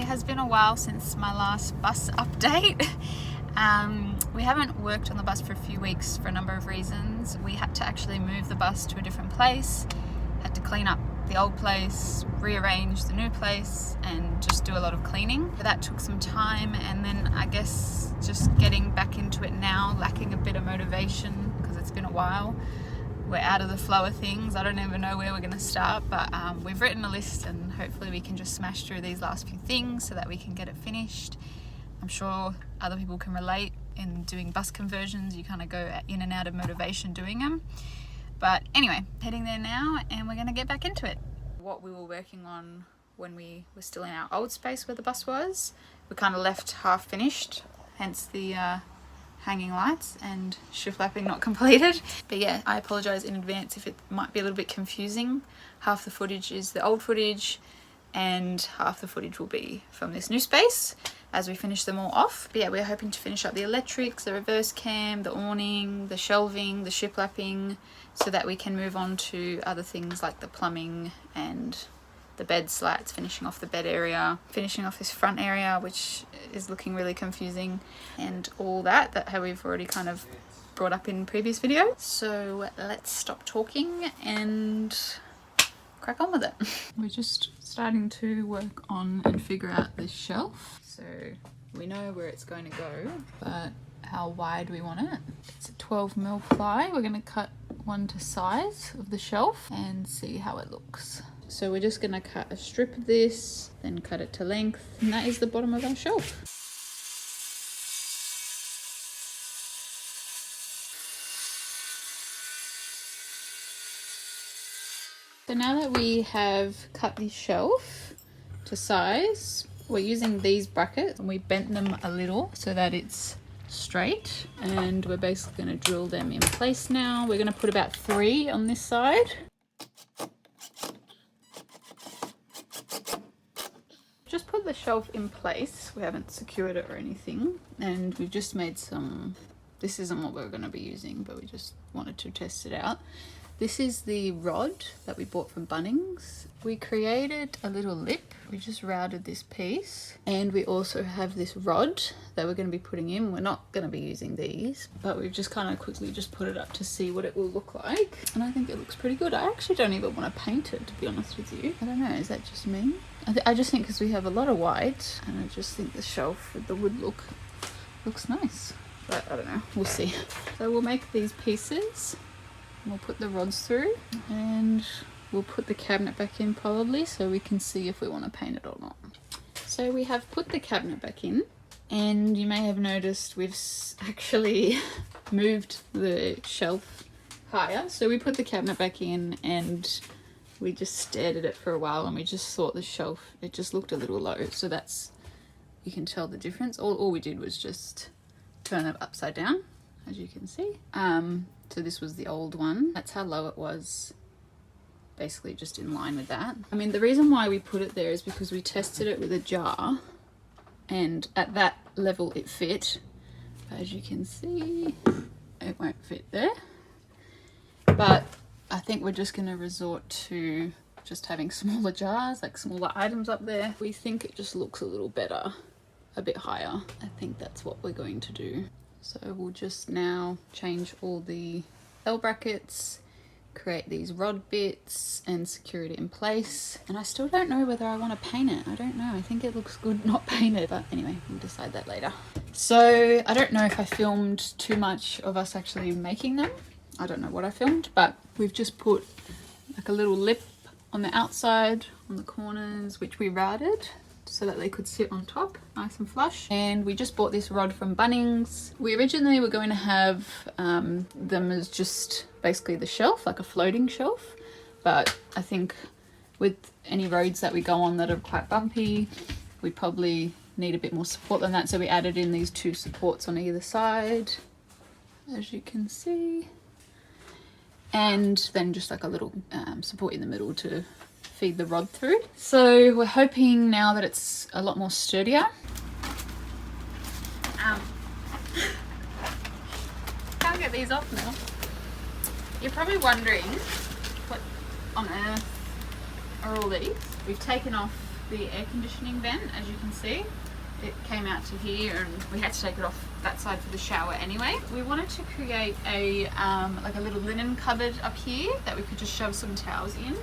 It has been a while since my last bus update. We haven't worked on the bus for a few weeks for a number of reasons. We had to actually move the bus to a different place, had to clean up the old place, rearrange the new place, and just do a lot of cleaning. That took some time, and then I guess just getting back into it now, lacking a bit of motivation because it's been a while. We're out of the flow of things. I don't even know where we're going to start, but we've written a list and hopefully we can just smash through these last few things so that we can get it finished. I'm sure other people can relate in doing bus conversions. You kind of go in and out of motivation doing them. But anyway, heading there now and we're going to get back into it. What we were working on when we were still in our old space where the bus was, we kind of left half finished, hence the hanging lights and shift lapping not completed. But yeah, I apologize in advance if it might be a little bit confusing. Half the footage is the old footage and half the footage will be from this new space as we finish them all off. But yeah, we're hoping to finish up the electrics, the reverse cam, the awning, the shelving, the shift lapping, so that we can move on to other things like the plumbing and the bed slats, finishing off the bed area, finishing off this front area, which is looking really confusing, and all that how we've already kind of brought up in previous videos. So let's stop talking and crack on with it. We're just starting to work on and figure out this shelf. So we know where it's going to go, but how wide we want it. It's a 12mm ply. We're going to cut one to size of the shelf and see how it looks. So we're just going to cut a strip of this, then cut it to length, and that is the bottom of our shelf. So now that we have cut the shelf to size, we're using these brackets and we bent them a little so that it's straight, and we're basically going to drill them in place now. We're going to put about 3 on this side. Just put the shelf in place. We haven't secured it or anything, and we've just made some, this isn't what we're going to be using, but we just wanted to test it out. This is the rod that we bought from Bunnings. We created a little lip. We just routed this piece, and we also have this rod that we're going to be putting in. We're not going to be using these, but we've just kind of quickly just put it up to see what it will look like, and I think it looks pretty good. I actually don't even want to paint it, to be honest with you. I don't know, is that just me? I just think because we have a lot of white, and I just think the shelf with the wood look looks nice, but I don't know, we'll see. So we'll make these pieces. We'll put the rods through and we'll put the cabinet back in probably, so we can see if we want to paint it or not. So we have put the cabinet back in, and you may have noticed we've actually moved the shelf higher. So we put the cabinet back in and we just stared at it for a while, and we just thought the shelf, it just looked a little low. So that's, you can tell the difference. All we did was just turn it upside down, as you can see. So this was the old one. That's how low it was, basically just in line with that. I mean, the reason why we put it there is because we tested it with a jar, and at that level it fit. But as you can see, it won't fit there. But I think we're just going to resort to just having smaller jars, like smaller items up there. We think it just looks a little better, a bit higher. I think that's what we're going to do. So we'll just now change all the L brackets, create these rod bits and secure it in place. And I still don't know whether I want to paint it. I don't know. I think it looks good not painted, but anyway, we'll decide that later. So I don't know if I filmed too much of us actually making them. I don't know what I filmed, but we've just put like a little lip on the outside, on the corners, which we routed so that they could sit on top nice and flush. And we just bought this rod from Bunnings. We originally were going to have them as just basically the shelf, like a floating shelf, but I think with any roads that we go on that are quite bumpy, we probably need a bit more support than that, so we added in these 2 supports on either side, as you can see, and then just like a little support in the middle to feed the rod through. So we're hoping now that it's a lot more sturdier. Can't get these off now. You're probably wondering what on earth are all these. We've taken off the air conditioning vent, as you can see. It came out to here and we had to take it off that side for the shower anyway. We wanted to create a like a little linen cupboard up here that we could just shove some towels in.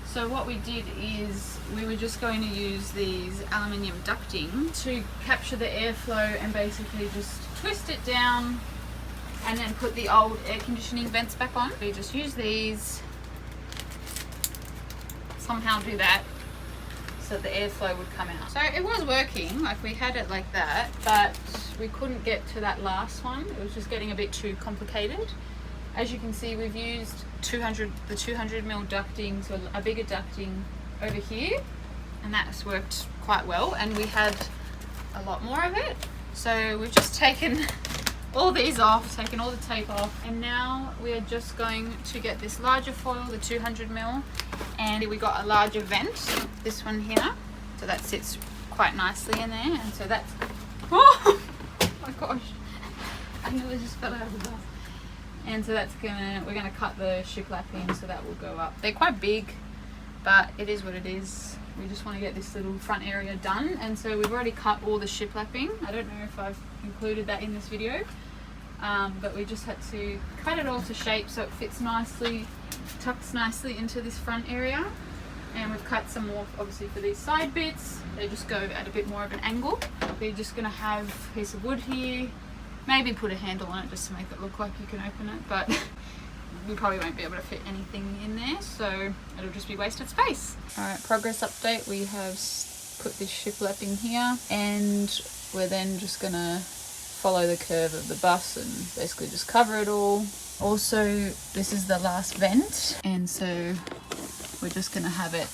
So what we did is we were just going to use these aluminium ducting to capture the airflow and basically just twist it down and then put the old air conditioning vents back on. We just use these, somehow do that so that the airflow would come out. So it was working, like we had it like that, but we couldn't get to that last one. It was just getting a bit too complicated. As you can see, we've used the 200mm ducting, so a bigger ducting over here, and that's worked quite well, and we had a lot more of it. So we've just taken all these off, taken all the tape off, and now we are just going to get this larger foil, the 200mm, and we got a larger vent, this one here, so that sits quite nicely in there. And so that's, oh my gosh, I nearly just fell out of the bus. And so that's we're gonna cut the shiplap in, so that will go up. They're quite big, but it is what it is. We just want to get this little front area done, and so we've already cut all the shiplapping. I don't know if I've included that in this video, but we just had to cut it all to shape so it fits nicely, tucks nicely into this front area. And we've cut some more obviously for these side bits. They just go at a bit more of an angle. We're just gonna have a piece of wood here, maybe put a handle on it just to make it look like you can open it, but we probably won't be able to fit anything in there, so it'll just be wasted space. Alright, progress update. We have put this shiplap in here, and we're then just gonna follow the curve of the bus and basically just cover it all. Also, this is the last vent, and so we're just gonna have it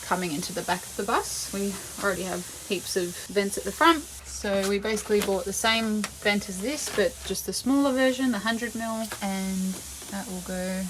coming into the back of the bus. We already have heaps of vents at the front, so we basically bought the same vent as this, but just the smaller version, the 100mm, and that will go,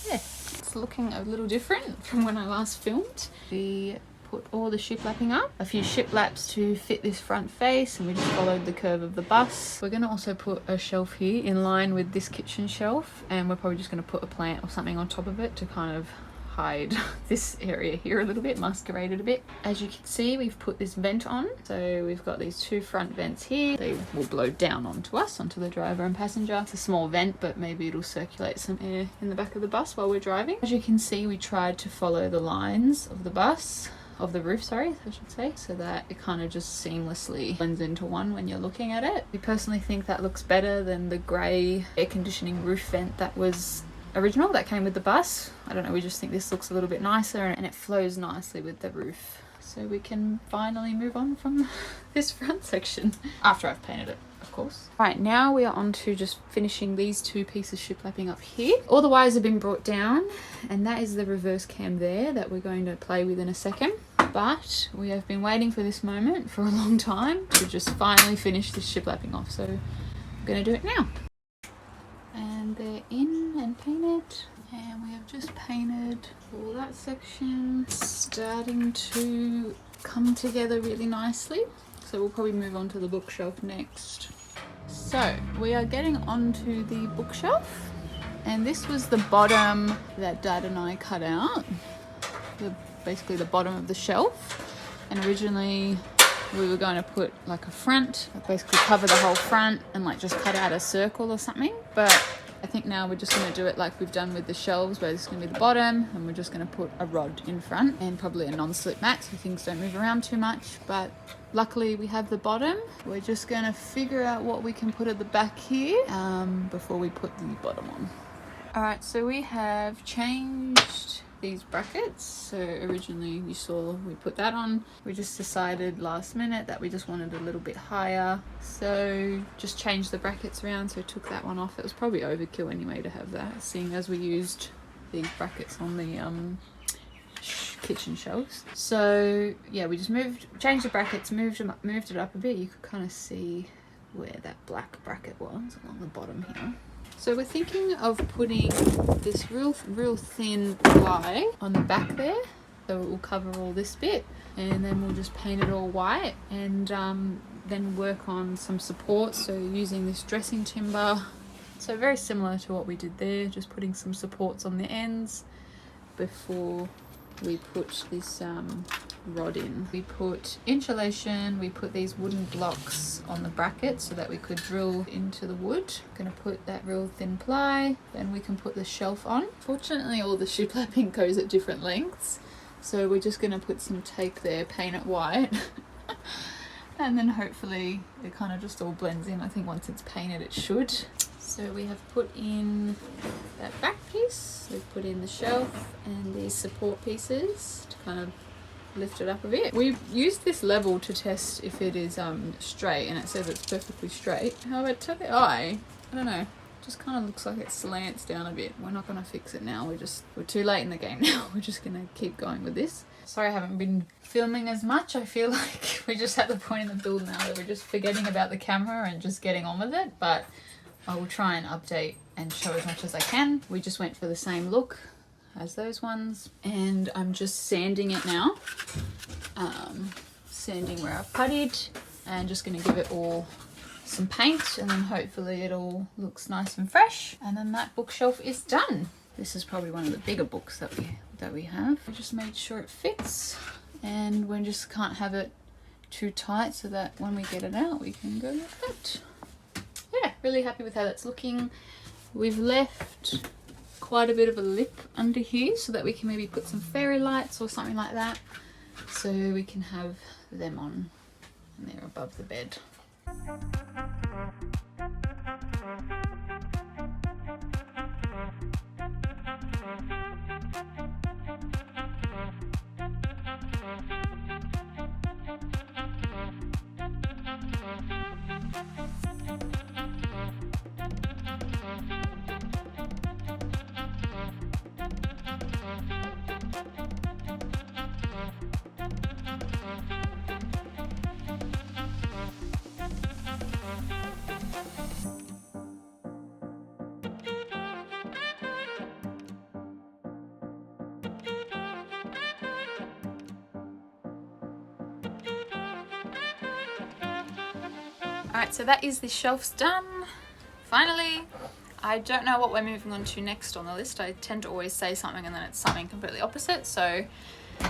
yeah. It's looking a little different from when I last filmed. We put all the shiplapping up, a few shiplaps to fit this front face, and we just followed the curve of the bus. We're gonna also put a shelf here in line with this kitchen shelf, and we're probably just gonna put a plant or something on top of it to kind of hide this area here a little bit, masquerade it a bit. As you can see, we've put this vent on, so we've got these two front vents here. They will blow down onto us, onto the driver and passenger. It's a small vent, but maybe it'll circulate some air in the back of the bus while we're driving. As you can see, we tried to follow the lines of the bus, of the roof, sorry, I should say, so that it kind of just seamlessly blends into one when you're looking at it. We personally think that looks better than the grey air conditioning roof vent that was original, that came with the bus. I don't know, we just think this looks a little bit nicer, and it flows nicely with the roof. So we can finally move on from this front section, after I've painted it, of course. Right, now we are on to just finishing these two pieces shiplapping up here. All the wires have been brought down, and that is the reverse cam there that we're going to play with in a second. But we have been waiting for this moment for a long time to just finally finish this shiplapping off, so I'm going to do it now. And they're in and painted, and we have just painted all that section, starting to come together really nicely. So we'll probably move on to the bookshelf next. So we are getting onto the bookshelf, and this was the bottom that Dad and I cut out, basically the bottom of the shelf. And originally we were going to put like a front, like basically cover the whole front and like just cut out a circle or something, but I think now we're just going to do it like we've done with the shelves, where this is going to be the bottom, and we're just going to put a rod in front and probably a non-slip mat so things don't move around too much. But luckily we have the bottom. We're just going to figure out what we can put at the back here before we put the bottom on. Alright, so we have changed these brackets. So originally you saw we put that on. We just decided last minute that we just wanted a little bit higher, so just changed the brackets around, so took that one off. It was probably overkill anyway to have that, seeing as we used these brackets on the kitchen shelves. So yeah, we just changed the brackets, moved it up a bit. You could kind of see where that black bracket was along the bottom here. So we're thinking of putting this real thin ply on the back there, so it will cover all this bit, and then we'll just paint it all white, and then work on some supports, so using this dressing timber. So very similar to what we did there, just putting some supports on the ends before we put this rod in. We put insulation, we put these wooden blocks on the bracket so that we could drill into the wood. Gonna put that real thin ply, then we can put the shelf on. Fortunately, all the shiplapping goes at different lengths, so we're just gonna put some tape there, paint it white. And then hopefully it kind of just all blends in. I think once it's painted it should. So we have put in that back piece, we've put in the shelf and these support pieces to kind of lift it up a bit. We've used this level to test if it is straight, and it says it's perfectly straight. However, to the eye, I don't know, just kind of looks like it slants down a bit. We're not going to fix it now. We're too late in the game now. We're just going to keep going with this. Sorry I haven't been filming as much. I feel like we're just at the point in the build now that we're just forgetting about the camera and just getting on with it, but I will try and update and show as much as I can. We just went for the same look as those ones, and I'm just sanding it now. Sanding where I've puttied, and just going to give it all some paint, and then hopefully it all looks nice and fresh, and then that bookshelf is done. This is probably one of the bigger books that we have. I just made sure it fits, and we just can't have it too tight so that when we get it out we can go like that. Yeah, really happy with how that's looking. We've left quite a bit of a lip under here so that we can maybe put some fairy lights or something like that, so we can have them on there above the bed. Alright, so that is the shelves done. Finally, I don't know what we're moving on to next on the list. I tend to always say something and then it's something completely opposite, so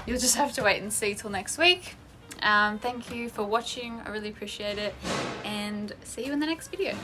you'll just have to wait and see till next week. Thank you for watching, I really appreciate it, and see you in the next video.